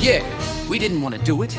Yeah, we didn't want to do it.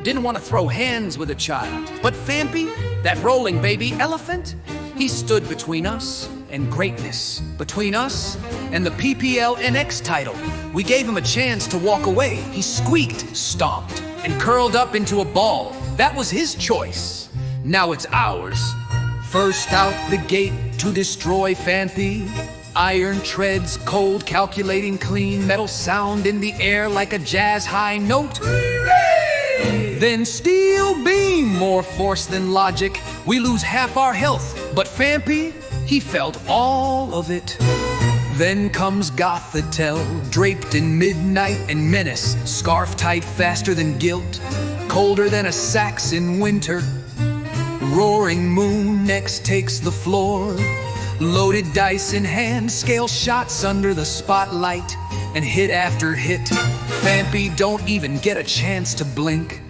Didn't want to throw hands with a child. But Phanpy, that rolling baby elephant, he stood between us and greatness. Between us and the PPL NX title. We gave him a chance to walk away. He squeaked, stomped, and curled up into a ball. That was his choice. Now it's ours. First out the gate to destroy Phanpy. Iron treads, cold, calculating, clean. Metal sound in the air like a jazz high note. Then steel beam, more force than logic. We lose half our health, but Phanpy, he felt all of it. Then comes Gothitelle, draped in midnight and menace. Scarf tight faster than guilt, colder than a Sax in winter. Roaring moon next takes the floor. Loaded dice in hand, scale shots under the spotlight. And hit after hit, Phanpy don't even get a chance to blink.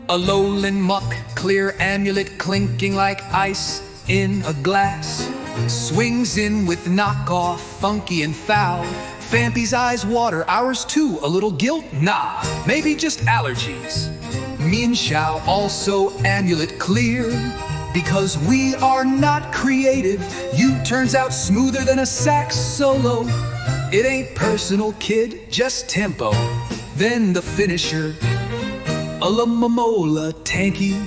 A lowland muck, clear amulet clinking like ice in a glass. Swings in with knockoff, funky and foul. Phanpy's eyes water, ours too. A little guilt? Nah, maybe just allergies. Mean Shao also amulet clear. Because we are not creative, you turns out smoother than a sax solo. It ain't personal, kid, just tempo. Then the finisher, a La Momola, tanky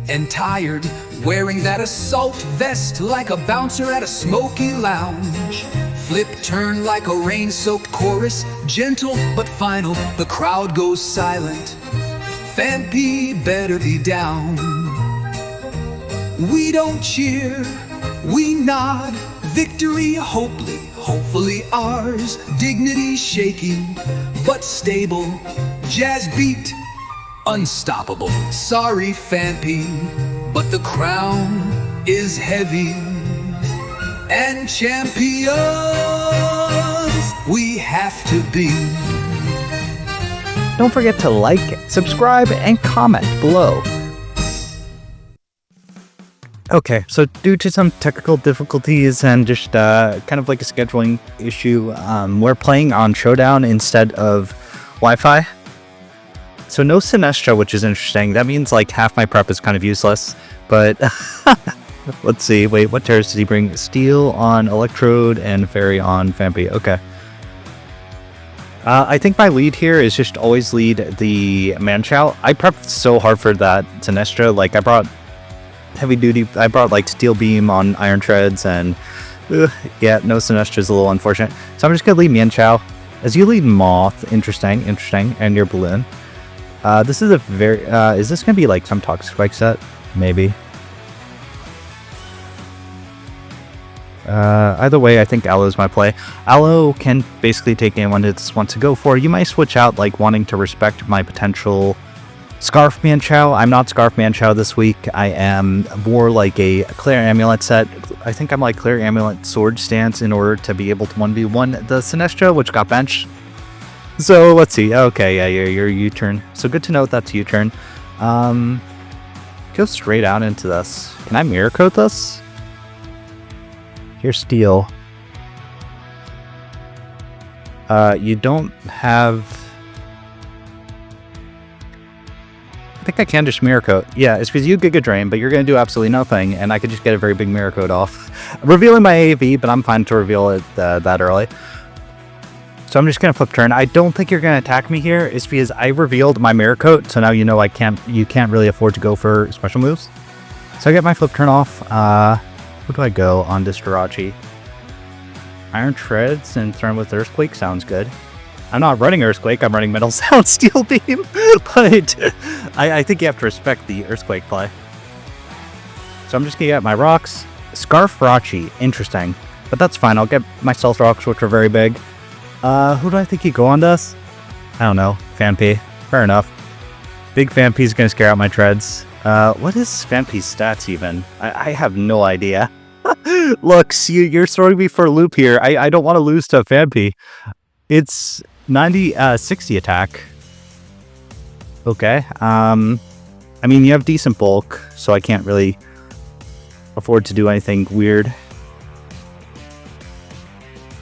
and tired, wearing that assault vest like a bouncer at a smoky lounge. Flip turn like a rain-soaked chorus, gentle but final. The crowd goes silent. Phanpy better be down. We don't cheer, we nod. Victory hopefully ours. Dignity shaky, but stable. Jazz beat, unstoppable. Sorry, Phanpy, but the crown is heavy. And champions we have to be. Don't forget to like, subscribe, and comment below. Okay, so due to some technical difficulties and just kind of like a scheduling issue, we're playing on Showdown instead of Wi-Fi. So no Sinestro, which is interesting. That means like half my prep is kind of useless, but let's see. Wait, what terrors did he bring? Steel on Electrode and Fairy on Phanpy. Okay. I think my lead here is just always lead the Manchow. I prepped so hard for that Sinestro. Like I brought heavy duty, I brought like steel beam on iron treads, and yeah, no Sinestro is a little unfortunate. So I'm just gonna lead Mienshao. As you lead Moth, interesting, and your balloon. This is a very, is this gonna be like some Toxic Spike set? Maybe. Either way, I think Aloe's my play. Aloe can basically take anyone it wants to go for. You might switch out like wanting to respect my potential Scarf Manchow. I'm not Scarf Manchow this week. I am more like a Clear Amulet set. I think I'm like Clear Amulet Sword stance in order to be able to 1v1 the Sinestro, which got benched. So let's see. Okay, yeah, your U-turn. So good to know that's U-turn. Go straight out into this. Can I Mirror Coat this? Here's Steel. You don't have... I think I can just Mirror Coat. Yeah, it's because you Giga Drain, but you're going to do absolutely nothing, and I could just get a very big Mirror Coat off. Revealing my AV, but I'm fine to reveal it that early. So I'm just going to flip turn. I don't think you're going to attack me here. It's because I revealed my Mirror Coat, so now you know you can't really afford to go for special moves. So I get my flip turn off. Where do I go on this Jirachi? Iron Treads and Thrown with Earthquake sounds good. I'm not running Earthquake, I'm running Metal Sound Steel Beam, but I think you have to respect the Earthquake play. So I'm just gonna get my rocks. Scarf Rachi, interesting, but that's fine. I'll get my Stealth Rocks, which are very big. Who do I think you go on this? I don't know, Phanpy, fair enough. Big Phanpy's gonna scare out my treads. What is Phanpy's stats even? I have no idea. Look, see, you're throwing me for a loop here. I don't want to lose to Phanpy. It's 60 attack. Okay. I mean, you have decent bulk, so I can't really afford to do anything weird.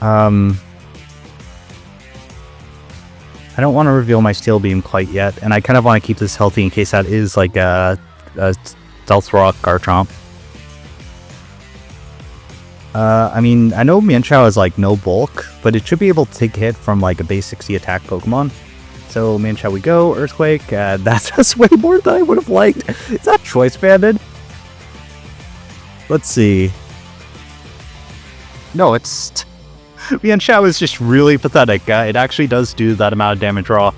I I don't want to reveal my Steel Beam quite yet, and I kind of want to keep this healthy in case that is like a Stealth Rock Garchomp. I mean, I know Mienshao is like no bulk, but it should be able to take hit from like a base 60 attack Pokemon. So Mienshao we go, Earthquake, that's just way more than I would have liked. Is that choice banded? Let's see. No, it's... Mienshao is just really pathetic. It actually does do that amount of damage raw.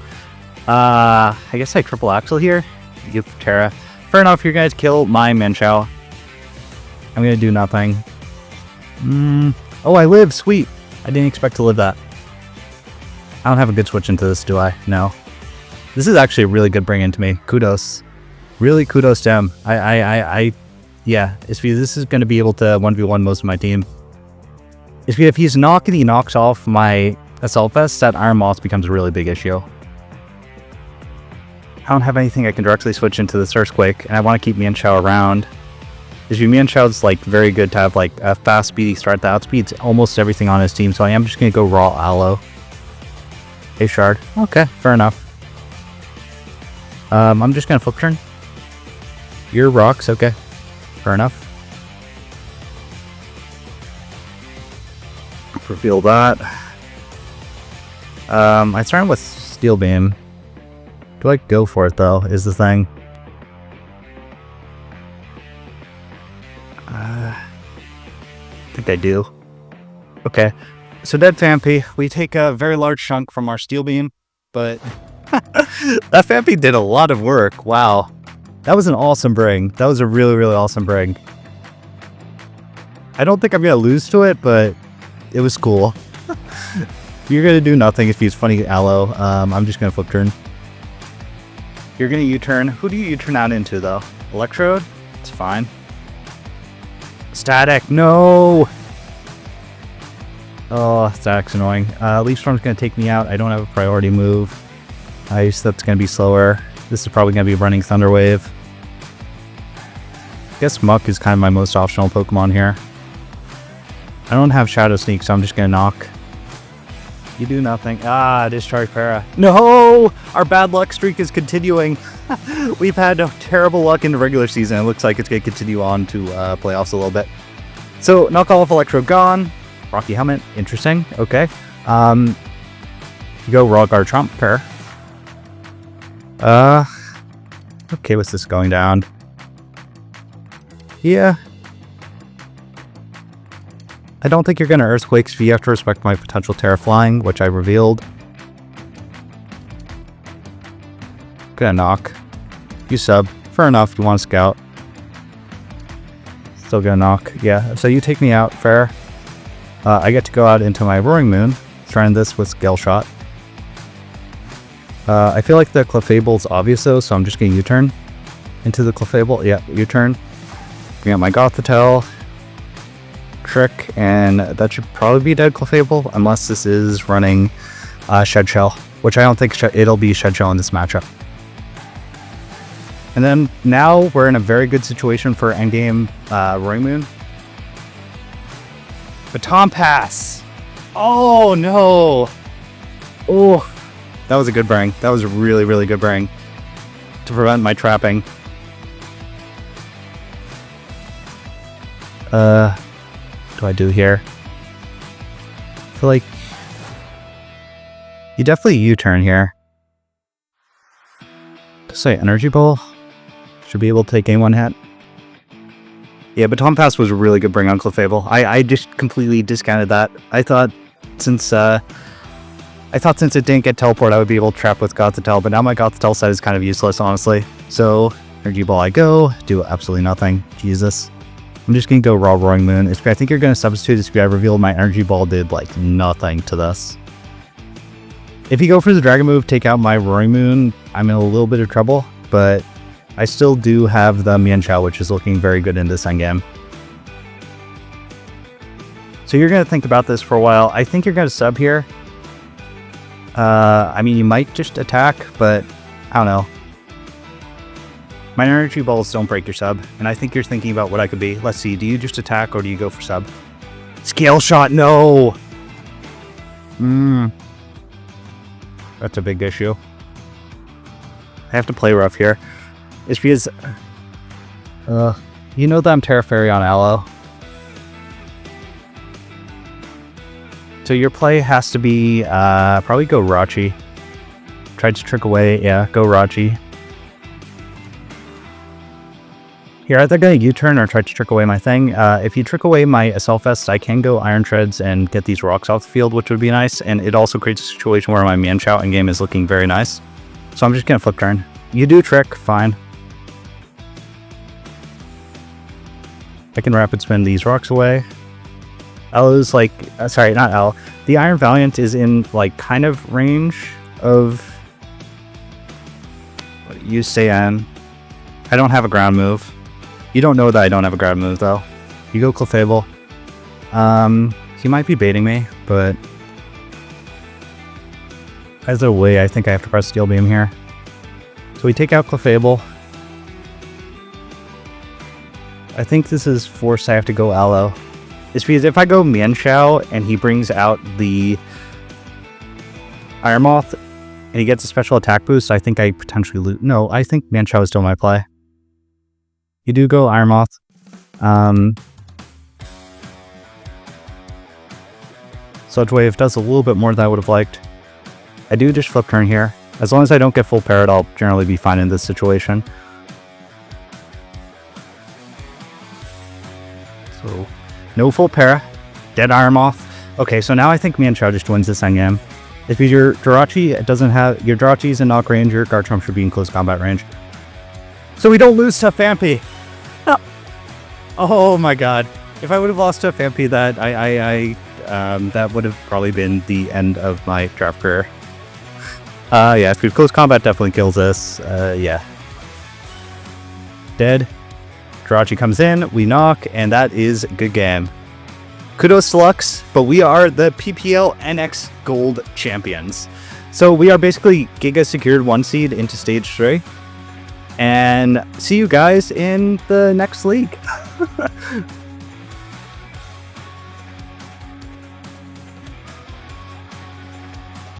I guess I triple axle here. Give Terra. Fair enough, you're going to kill my Mienshao. I'm going to do nothing. Oh, I live. Sweet. I didn't expect to live that. I don't have a good switch into this, do I? No. This is actually a really good bring into me. Kudos. Really kudos to him. Yeah, this is going to be able to 1v1 most of my team. If he's knock and he knocks off my Assault Vest, that Iron Moth becomes a really big issue. I don't have anything I can directly switch into this Earthquake, and I want to keep Mienshao around. Mienshao's like very good to have like a fast, speedy start that outspeeds almost everything on his team, so I am just going to go raw Aloe. Hey, Shard. Okay, fair enough. I'm just going to flip turn. Your rocks, okay. Fair enough. Reveal that. I started with Steel Beam. Do I go for it though, is the thing. I think I do. Okay. So dead Phanpy. We take a very large chunk from our Steel Beam, but that Phanpy did a lot of work. Wow. That was an awesome bring. That was a really, really awesome bring. I don't think I'm going to lose to it, but it was cool. You're going to do nothing if he's funny Aloe. I'm just going to flip turn. You're going to U-turn. Who do you U-turn out into, though? Electrode? It's fine. Static. No! Oh, Static's annoying. Leaf Storm's going to take me out. I don't have a priority move. Ice, that's going to be slower. This is probably going to be running Thunder Wave. I guess Muck is kind of my most optional Pokemon here. I don't have Shadow Sneak, so I'm just going to knock. You do nothing. Ah, Discharge Para. No! Our bad luck streak is continuing. We've had terrible luck in the regular season. It looks like it's going to continue on to playoffs a little bit. So, Knock Off Electro gone. Rocky Helmet. Interesting. Okay. Go Raw Garchomp pair. Okay, what's this going down? Yeah. I don't think you're going to Earthquake, so you have to respect my potential Terraflying, which I revealed. Gonna knock. You sub. Fair enough, you want to scout. Still gonna knock. Yeah, so you take me out, fair. I get to go out into my Roaring Moon, trying this with Gale Shot. I feel like the Clefable's obvious though, so I'm just gonna U-turn into the Clefable. Yeah, U-turn. Bring out my Gothitelle. Trick, and that should probably be dead Clefable, unless this is running Shed Shell, which I don't think it'll be Shed Shell in this matchup. And then now we're in a very good situation for endgame Roaring Moon. Baton Pass! Oh no! Oh, that was a good bring. That was a really, really good bring to prevent my trapping. What do I do here? I feel like you definitely U-turn here. Just say Energy Ball. Should be able to take A1 hat. Yeah, Baton Pass was a really good bring on Clefable. I just completely discounted that. I thought since it didn't get teleport, I would be able to trap with Gothitelle, but now my Gothitelle set is kind of useless, honestly. So Energy Ball I go, do absolutely nothing. Jesus. I'm just going to go raw Roaring Moon. I think you're going to substitute this. I revealed my Energy Ball did like nothing to this. If you go for the Dragon move, take out my Roaring Moon, I'm in a little bit of trouble, but I still do have the Mienshao, which is looking very good in this endgame. So you're going to think about this for a while. I think you're going to sub here. I mean, you might just attack, but I don't know. My Energy Balls don't break your sub, and I think you're thinking about what I could be. Let's see, do you just attack or do you go for sub? Scale Shot, no! That's a big issue. I have to play rough here. It's because... you know that I'm Terra Fairy on Aloe. So your play has to be... probably go Rachi. Tried to trick away. Yeah, go Rachi. Here, either go U-turn or try to trick away my thing. If you trick away my Assault Vest, I can go Iron Treads and get these rocks off the field, which would be nice. And it also creates a situation where my Manchow in-game is looking very nice. So I'm just going to flip turn. You do trick, fine. I can Rapid Spin these rocks away. L is like... sorry, not L. The Iron Valiant is in, like, kind of range of... Use Saiyan. I don't have a ground move. You don't know that I don't have a ground move, though. You go Clefable. He might be baiting me, but... Either way, I think I have to press Steel Beam here. So we take out Clefable. I think this is forced I have to go Aloe. It's because if I go Manchow and he brings out the Iron Moth and he gets a special attack boost, I think I potentially lose. No, I think Manchow is still my play. You do go Iron Moth. Sludge Wave does a little bit more than I would have liked. I do just flip turn here. As long as I don't get full parrot, I'll generally be fine in this situation. So, no full para. Dead Iron Moth. Okay, so now I think Manchow just wins this endgame. If your Jirachi doesn't have... Your Jirachi's in knock range, your Garchomp should be in close combat range. So we don't lose to Phanpy. Oh my god. If I would have lost to Phanpy, that would have probably been the end of my draft career. Yeah, if close combat definitely kills this. Yeah. Dead. Jirachi comes in, we knock, and that is a good game. Kudos to Lux, but we are the PPL NX Gold Champions. So we are basically Giga secured 1 seed into Stage 3. And see you guys in the next league.